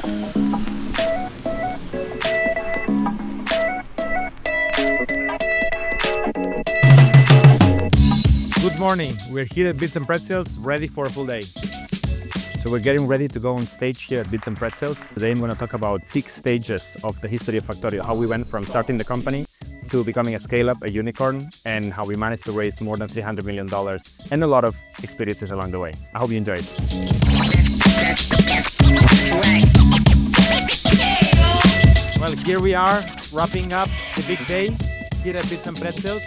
Good morning. We're here at Bits and Pretzels, ready for a full day. So we're getting ready to go on stage here at Bits and Pretzels. Today I'm going to talk about 6 stages of the history of Factorial, how we went from starting the company to becoming a scale-up, a unicorn, and how we managed to raise more than $300 million and a lot of experiences along the way. I hope you enjoyed. Well, here we are, wrapping up the big day here at Bits and Pretzels.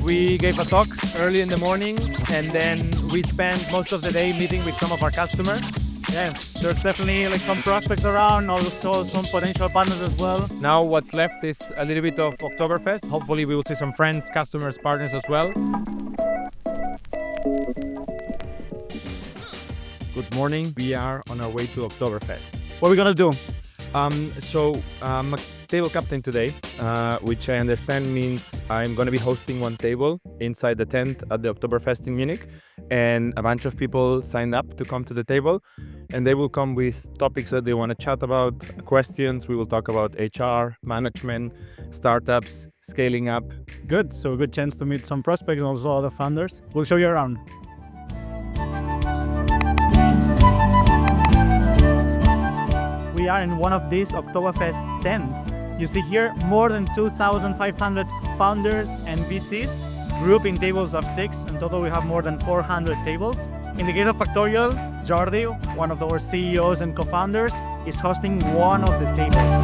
We gave a talk early in the morning, and then we spent most of the day meeting with some of our customers. Yeah, there's definitely some prospects around, also some potential partners as well. Now what's left is a little bit of Oktoberfest. Hopefully we will see some friends, customers, partners as well. Good morning. We are on our way to Oktoberfest. What are we gonna do? I'm a table captain today, which I understand means I'm going to be hosting one table inside the tent at the Oktoberfest in Munich, and a bunch of people signed up to come to the table, and they will come with topics that they want to chat about, questions. We will talk about HR, management, startups, scaling up. Good, so a good chance to meet some prospects and also other founders. We'll show you around. We are in one of these Oktoberfest tents. You see here more than 2,500 founders and VCs grouping tables of 6. In total, we have more than 400 tables. In the case of Factorial, Jordi, one of our CEOs and co-founders, is hosting one of the tables.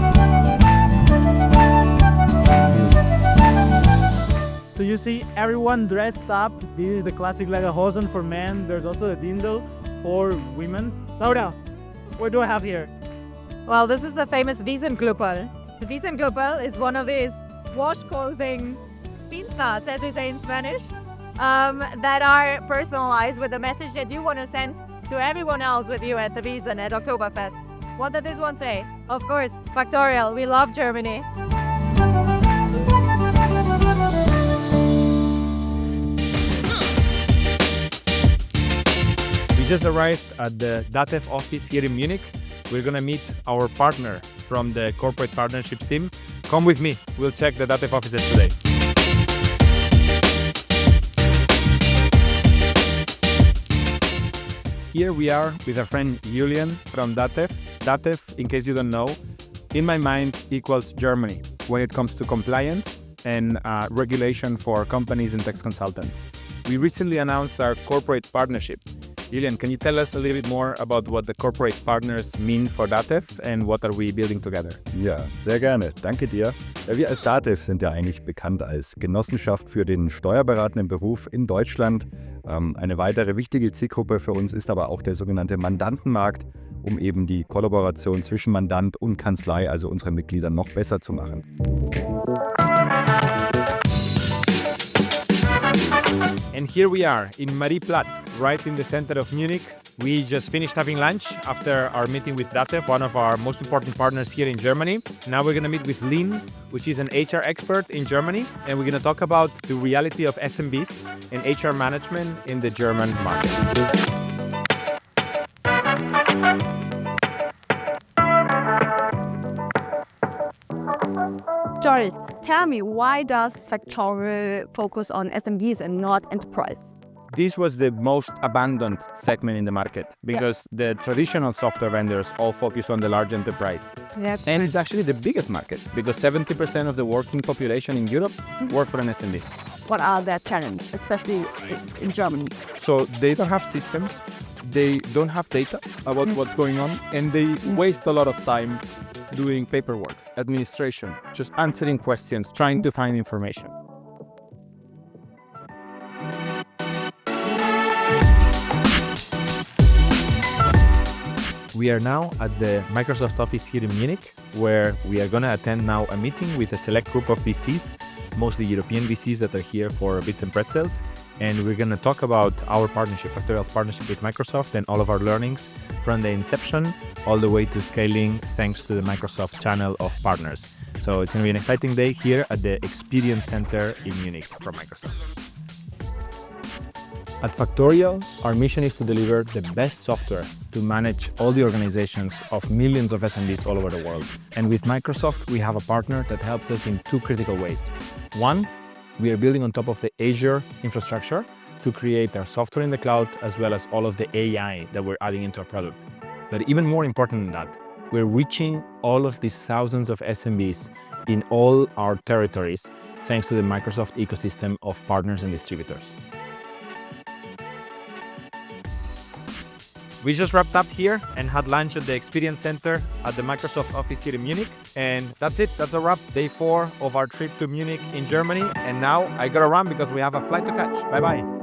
So you see everyone dressed up. This is the classic Lederhosen for men. There's also the Dindel for women. Laura, what do I have here? Well, this is the famous Wiesenklüppel. The Wiesenklüppel is one of these wash clothing pinzas, as we say in Spanish, that are personalized with the message that you want to send to everyone else with you at the Wiesn at Oktoberfest. What did this one say? Of course, Factorial, we love Germany. We just arrived at the DATEV office here in Munich. We're going to meet our partner from the corporate partnerships team. Come with me. We'll check the DATEV offices today. Here we are with our friend Julian from DATEV. DATEV, in case you don't know, in my mind equals Germany when it comes to compliance and regulation for companies and tax consultants. We recently announced our corporate partnership. Julian, can you tell us a little bit more about what the corporate partners mean for DATEV and what are we building together? Ja, sehr gerne. Danke dir. Wir als DATEV sind ja eigentlich bekannt als Genossenschaft für den steuerberatenden Beruf in Deutschland. Eine weitere wichtige Zielgruppe für uns ist aber auch der sogenannte Mandantenmarkt, um eben die Kollaboration zwischen Mandant und Kanzlei, also unseren Mitgliedern, noch besser zu machen. And here we are in Marieplatz, right in the center of Munich. We just finished having lunch after our meeting with DATEV, one of our most important partners here in Germany. Now we're going to meet with Linh, which is an HR expert in Germany, and we're going to talk about the reality of SMBs and HR management in the German market. Jordi, tell me, why does Factorial focus on SMBs and not enterprise? This was the most abandoned segment in the market because the traditional software vendors all focus on the large enterprise. And it's actually the biggest market because 70% of the working population in Europe work for an SMB. What are their challenges, especially in Germany? So they don't have systems, they don't have data about what's going on, and they waste a lot of time doing paperwork, administration, just answering questions, trying to find information. We are now at the Microsoft office here in Munich, where we are going to attend now a meeting with a select group of VCs, mostly European VCs that are here for Bits and Pretzels. And we're going to talk about our partnership, Factorial's partnership with Microsoft, and all of our learnings from the inception all the way to scaling thanks to the Microsoft channel of partners. So it's going to be an exciting day here at the Experience Center in Munich from Microsoft. At Factorial, our mission is to deliver the best software to manage all the organizations of millions of SMBs all over the world. And with Microsoft, we have a partner that helps us in two critical ways. One, we are building on top of the Azure infrastructure to create our software in the cloud, as well as all of the AI that we're adding into our product. But even more important than that, we're reaching all of these thousands of SMBs in all our territories, thanks to the Microsoft ecosystem of partners and distributors. We just wrapped up here and had lunch at the Experience Center at the Microsoft office here in Munich. And that's it. That's a wrap. Day 4 of our trip to Munich in Germany. And now I gotta run because we have a flight to catch. Bye-bye.